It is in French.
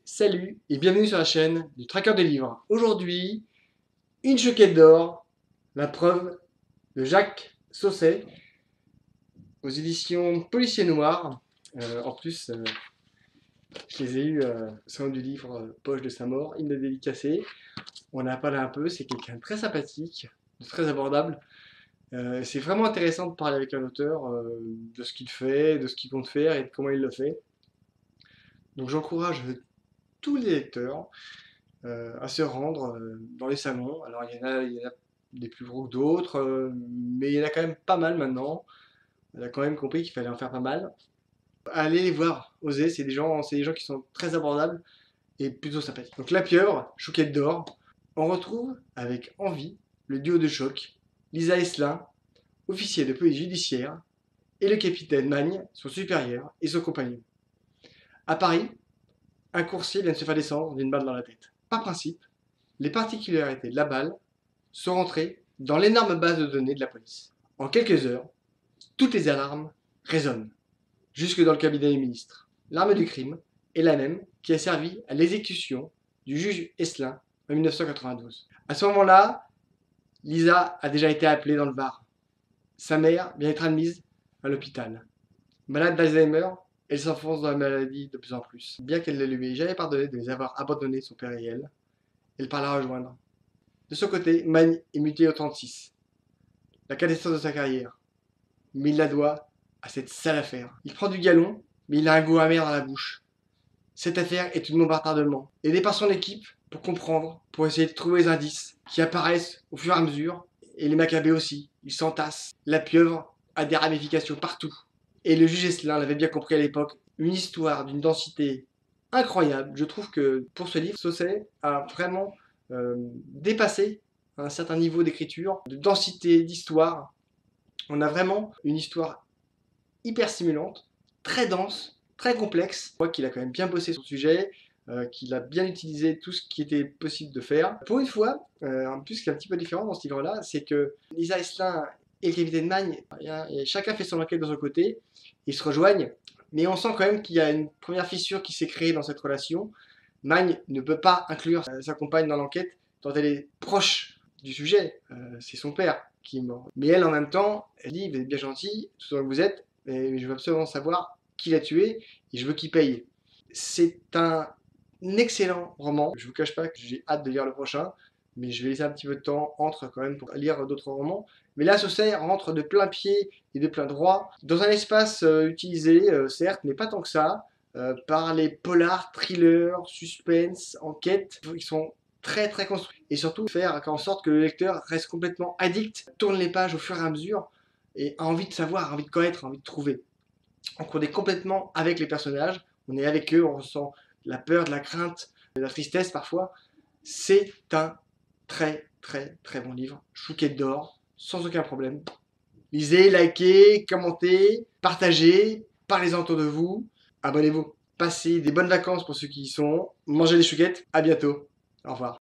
Salut et bienvenue sur la chaîne du Traqueur des livres. Aujourd'hui, une chouquette d'or, la preuve de Jacques Sausset aux éditions Policier Noir. En plus, je les ai eus au sein du livre Poche de sa mort. Il m'a dédicacé. On a parlé un peu. C'est quelqu'un de très sympathique, de très abordable. C'est vraiment intéressant de parler avec un auteur de ce qu'il fait, de ce qu'il compte faire et de comment il le fait. Donc j'encourage tous les lecteurs à se rendre dans les salons. Alors il y en a des plus gros que d'autres, mais il y en a quand même pas mal maintenant. On a quand même compris qu'il fallait en faire pas mal. Allez les voir, oser, c'est des gens qui sont très abordables et plutôt sympathiques. Donc La Pieuvre, Chouquette d'or, on retrouve avec envie le duo de choc, Lisa Esselin, officier de police judiciaire, et le capitaine Magne, son supérieur, et son compagnon. À Paris, un coursier vient de se faire descendre d'une balle dans la tête. Par principe, les particularités de la balle sont rentrées dans l'énorme base de données de la police. En quelques heures, toutes les alarmes résonnent, jusque dans le cabinet du ministre. L'arme du crime est la même qui a servi à l'exécution du juge Esselin en 1992. À ce moment-là, Lisa a déjà été appelée dans le Var. Sa mère vient d'être admise à l'hôpital. Malade d'Alzheimer, elle s'enfonce dans la maladie de plus en plus. Bien qu'elle ne lui ait jamais pardonné de les avoir abandonnés, son père et elle part la rejoindre. De son côté, Magne est muté au 36. La quintessence de sa carrière. Mais il la doit à cette sale affaire. Il prend du galon, mais il a un goût amer dans la bouche. Cette affaire est une bombe à retardement. Aidé par son équipe pour comprendre, pour essayer de trouver les indices qui apparaissent au fur et à mesure. Et les Maccabées aussi, ils s'entassent. La pieuvre a des ramifications partout. Et le juge Esselin l'avait bien compris à l'époque. Une histoire d'une densité incroyable. Je trouve que pour ce livre, Sausset a vraiment dépassé un certain niveau d'écriture, de densité, d'histoire. On a vraiment une histoire hyper stimulante, très dense, très complexe. Je crois qu'il a quand même bien bossé son sujet, qu'il a bien utilisé tout ce qui était possible de faire. Pour une fois, en plus, ce qui est un petit peu différent dans ce livre-là, c'est que Lisa Esselin et le capitaine Magne, chacun fait son enquête de son côté, ils se rejoignent, mais on sent quand même qu'il y a une première fissure qui s'est créée dans cette relation. Magne ne peut pas inclure sa compagne dans l'enquête tant elle est proche du sujet. C'est son père qui est mort. Mais elle, en même temps, elle dit, vous êtes bien gentil, tout ce que vous êtes, mais je veux absolument savoir qui l'a tué et je veux qu'il paye. C'est un excellent roman. Je vous cache pas que j'ai hâte de lire le prochain, mais je vais laisser un petit peu de temps entre quand même pour lire d'autres romans. Mais là, Sausset rentre de plein pied et de plein droit dans un espace utilisé, certes, mais pas tant que ça, par les polars, thrillers, suspense, enquêtes, qui sont très très construits. Et surtout faire en sorte que le lecteur reste complètement addict, tourne les pages au fur et à mesure, et a envie de savoir, a envie de connaître, a envie de trouver. Donc on est complètement avec les personnages, on est avec eux, on ressent de la peur, de la crainte, de la tristesse parfois. C'est un très très très bon livre, chouquette d'or, sans aucun problème. Lisez, likez, commentez, partagez, parlez-en autour de vous, abonnez-vous. Passez des bonnes vacances pour ceux qui y sont, mangez des chouquettes, à bientôt, au revoir.